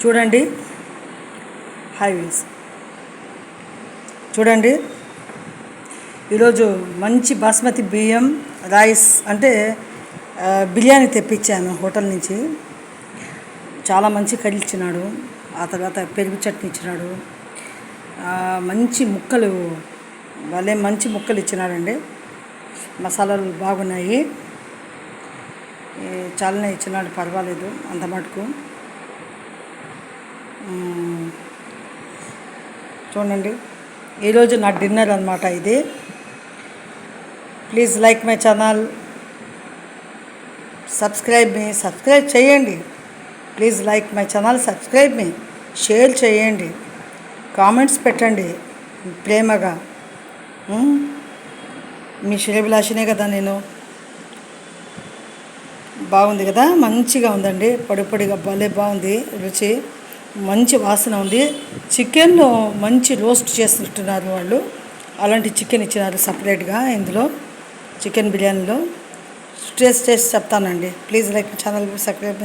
చూడండి హైవేస్ చూడండి. ఈరోజు మంచి బాస్మతి బియ్యం రైస్ అంటే బిర్యానీ తెప్పించాను హోటల్ నుంచి. చాలా మంచి కర్రీ ఇచ్చినాడు. ఆ తర్వాత పెరుగు చట్నీ ఇచ్చినాడు. మంచి ముక్కలు మంచి ముక్కలు ఇచ్చినాడండి. మసాలాలు బాగున్నాయి. చాలానే ఇచ్చినాడు, పర్వాలేదు అంత మటుకు. చూడండి, ఈరోజు నా డిన్నర్ అన్నమాట ఇది. Please like my channel, subscribe చేయండి. Please like my channel, subscribe మీ, షేర్ చేయండి, కామెంట్స్ పెట్టండి ప్రేమగా. మీ శ్రేభిలాషినే కదా నేను. బాగుంది కదా, మంచిగా ఉందండి, పొడి పొడిగా భలే బాగుంది. రుచి మంచి వాసన ఉంది. చికెన్లో మంచి రోస్ట్ చేస్తున్నారు వాళ్ళు. అలాంటి చికెన్ ఇచ్చినారు సపరేట్గా ఇందులో చికెన్ బిర్యానీలో. టేస్ట్ చెప్తానండి. Please like channel, subscribe.